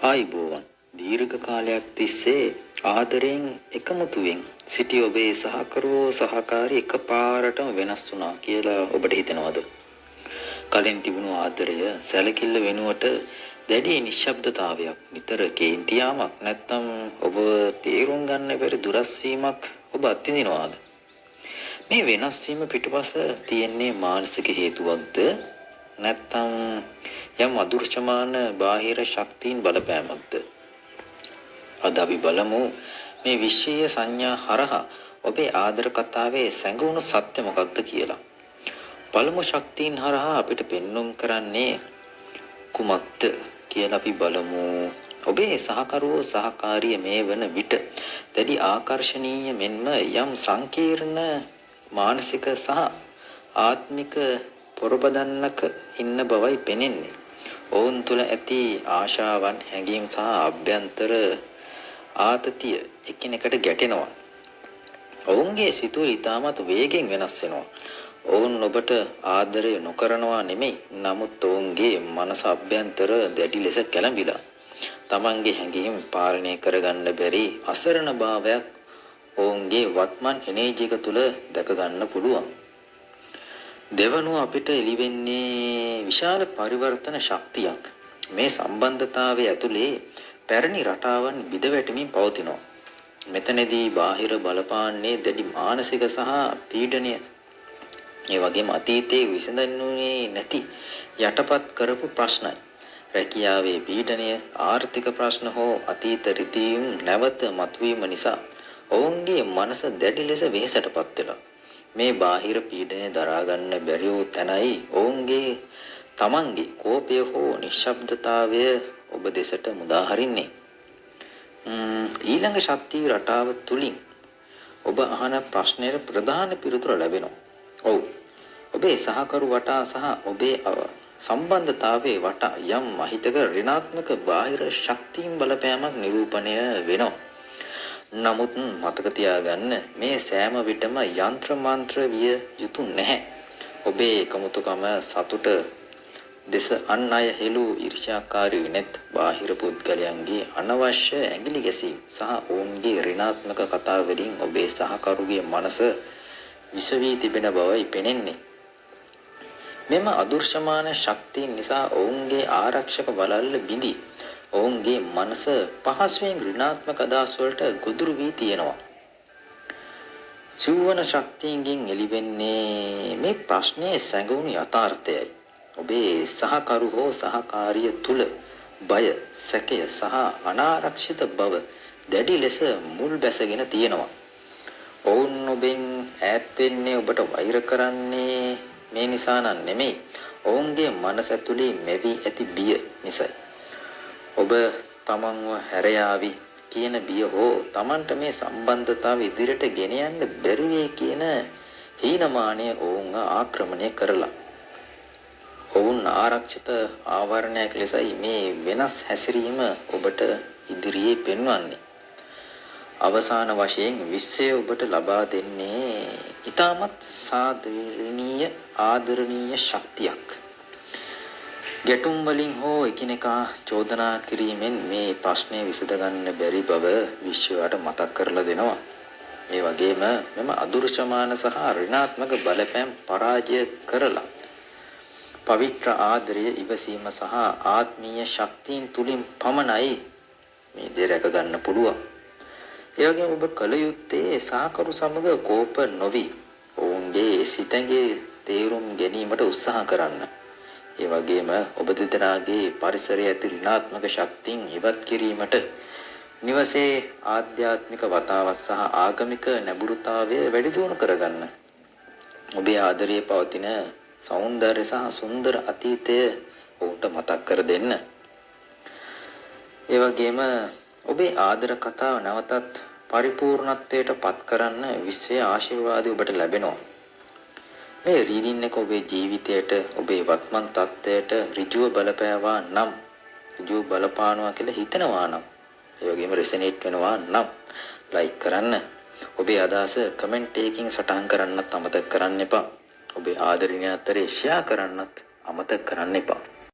ආයුබෝවන් දීර්ඝ කාලයක් තිස්සේ ආදරයෙන් එකමුතුවෙන් සිටි ඔබේ සහකරුවෝ සහකාරී එකපාරටම වෙනස් වුණා කියලා ඔබට හිතෙනවද? කලින් තිබුණු ආදරය සැලකිල්ල වෙනුවට දැඩි නිශ්ශබ්දතාවයක්, නිතර කේන්තියාමක් නැත්නම් ඔබ තේරුම් ගන්න බැරි දුරස් වීමක් ඔබ අත්විඳිනවාද? මේ වෙනස් වීම පිටුපස තියෙන්නේ මානසික හේතුවක්ද නැත්නම් යම් අදෘශ්‍යමාන බාහිර ශක්තියින් බලපෑමක්ද? අද අපි බලමු මේ විශ්වීය සංඥා හරහා ඔබේ ආදර කතාවේ සැඟවුණු සත්‍ය මොකක්ද කියලා. පළමු ශක්තියින් හරහා අපිට පෙන්වුම් කරන්නේ කුමක්ද කියලා අපි බලමු. ඔබේ සහකරුවෝ සහකාරිය මේ වන විට දැඩි ආකර්ශනීය මෙන්ම යම් සංකීර්ණ මානසික සහ ආත්මික පොරබදන්නක ඉන්න බවයි පෙනෙන්නේ. ඔවුන් තුළ ඇති ආශාවන්, හැඟීම් සහ අභ්‍යන්තර ආතතිය එකිනෙකට ගැටෙනවා. ඔවුන්ගේ සිතුවිලි ඉතාමත් වේගෙන් වෙනස් වෙනවා. ඔවුන් ඔබට ආදරය නොකරනවා නෙමෙයි, නමුත් ඔවුන්ගේ මනස අභ්‍යන්තර දැඩි ලෙස කැළඹිලා. තමන්ගේ හැඟීම් පාලනය කරගන්න බැරි අසරණ භාවයක් ඔවුන්ගේ වත්මන් එනර්ජි එක තුළ දැක ගන්න පුළුවන්. දෙවනුව අපිට එළිවෙන්නේ විශාල පරිවර්තන ශක්තියක්. මේ සම්බන්ධතාවයේ ඇතුලේ පැරණි රටාවන් බිඳවැටෙමින් පවතිනවා. මෙතනදී බාහිර බලපාන්නේ දැඩි මානසික සහ පීඩනය. ඒ වගේම අතීතයේ විසඳන්නේ නැති යටපත් කරපු ප්‍රශ්නයි. රැකියාවේ පීඩනය, ආර්ථික ප්‍රශ්න හෝ අතීත රීතීන් නැවත මතුවීම නිසා ඔවුන්ගේ මනස දැඩි ලෙස වෙහෙසටපත් වෙලා. මේ බාහිර පීඩනය දරා ගන්න බැරි වූ තැනයි ඔවුන්ගේ තමන්ගේ කෝපය හෝ නිශ්ශබ්දතාවය ඔබ දෙසට මුදා හරින්නේ. ඊළඟ ශක්තිය රටාව තුලින් ඔබ අහන ප්‍රශ්නයට ප්‍රධාන පිළිතුර ලැබෙනවා. ඔව්. ඔබේ සහකරු වටා සහ ඔබේ සම්බන්ධතාවයේ වටා යම් අහිතකර ඍණාත්මක බාහිර ශක්තියින් බලපෑමක් නිරූපණය වෙනවා. නමුත් මතක තියාගන්න, මේ සෑම විටම යంత్ర මන්ත්‍ර විය යුතු නැහැ. ඔබේ එකමුතුකම සතුට දෙස අන් අය හෙළු ඊර්ෂ්‍යාකාරී වෙනත් බාහිර පුද්ගලයන්ගේ අනවශ්‍ය ඇඟිලි ගැසීම් සහ ඔවුන්ගේ ඍණාත්මක කතා වලින් ඔබේ සහකරුගේ මනස විස වී තිබෙන බවයි පෙනෙන්නේ. මෙම අදෘශ්‍යමාන ශක්තිය නිසා ඔවුන්ගේ ආරක්ෂක වළල්ල බිඳී ඔවුන්ගේ මනස පහසුවෙන් ඍණාත්මක අදහස් වලට ගොදුරු වී තියෙනවා. සිව්වන ශක්තියකින් එළිවෙන්නේ මේ ප්‍රශ්නේ සැඟවුණු යථාර්ථයයි. ඔබේ සහකරු හෝ සහකාරිය තුල බය, සැකය සහ අනාරක්ෂිත බව දැඩි ලෙස මුල් බැසගෙන තියෙනවා. ඔවුන් ඔබෙන් ඈත් වෙන්නේ ඔබට වෛර කරන්නේ මේ නිසා නෙමෙයි. ඔවුන්ගේ මනස ඇතුලේ මෙවි ඇති බිය නිසායි. ඔබ තමන්ව හැර යාවි කියන බිය හෝ තමන්ට මේ සම්බන්ධතාව ඉදිරියට ගෙන යන්න බැරි වෙයි කියන හීනමානය ඔවුන් ආක්‍රමණය කරලා. ඔවුන් ආරක්ෂිත ආවරණයක් ලෙසයි මේ වෙනස් හැසිරීම ඔබට ඉදිරියේ පෙන්වන්නේ. අවසාන වශයෙන් විශ්වය ඔබට ලබා දෙන්නේ ඊටමත් සාධාරණීය ආදරණීය ශක්තියක්. ගැටුම් වලින් හෝ එකිනෙකා චෝදනා කිරීමෙන් මේ ප්‍රශ්නය විසඳ ගන්න බැරි බව විශ්වයට මතක් කරලා දෙනවා. ඒ වගේම මෙම අදෘශ්‍යමාන සහ ඍණාත්මක බලපෑම් පරාජය කරලා පවිත්‍ර ආදරය, ඉවසීම සහ ආත්මීය ශක්තියින් තුලින් පමණයි මේ දේ රැක ගන්න පුළුවන්. ඒ වගේම ඔබ කල යුත්තේ සහකරු සමග කෝප නොවි ඔවුන්ගේ සිතගේ තේරුම් ගැනීමට උත්සාහ කරන්න. ඒ වගේම ඔබ දෙදෙනාගේ පරිසරයේ ඇති ඍණාත්මක ශක්තියින් ඉවත් කිරීමට නිවසේ ආධ්‍යාත්මික වතාවත් සහ ආගමික නැඹුරුතාවය වැඩි දියුණු කරගන්න. ඔබේ ආදරයේ පවතින සෞන්දර්ය සහ සුන්දර අතීතය ඔවුන්ට මතක් කර දෙන්න. ඒ වගේම ඔබේ ආදර කතාව නැවතත් පරිපූර්ණත්වයට පත් කරන්න විශ්වයේ ආශිර්වාදය ඔබට ලැබෙනවා. මේ රීඩින් එක ඔබේ ජීවිතයට, ඔබේ වත්මන් තත්ත්වයට ඍජුව බලපෑවා නම්, ඍජුව බලපානවා කියලා හිතනවා නම්, ඒ වගේම රෙසනේට් වෙනවා නම් ලයික් කරන්න. ඔබේ අදහස කමෙන්ට් එකකින් සටහන් කරන්නත් අමතක කරන්න එපා. ඔබේ ආදරණීය අතරේ ෂෙයා කරන්නත් අමතක කරන්න එපා.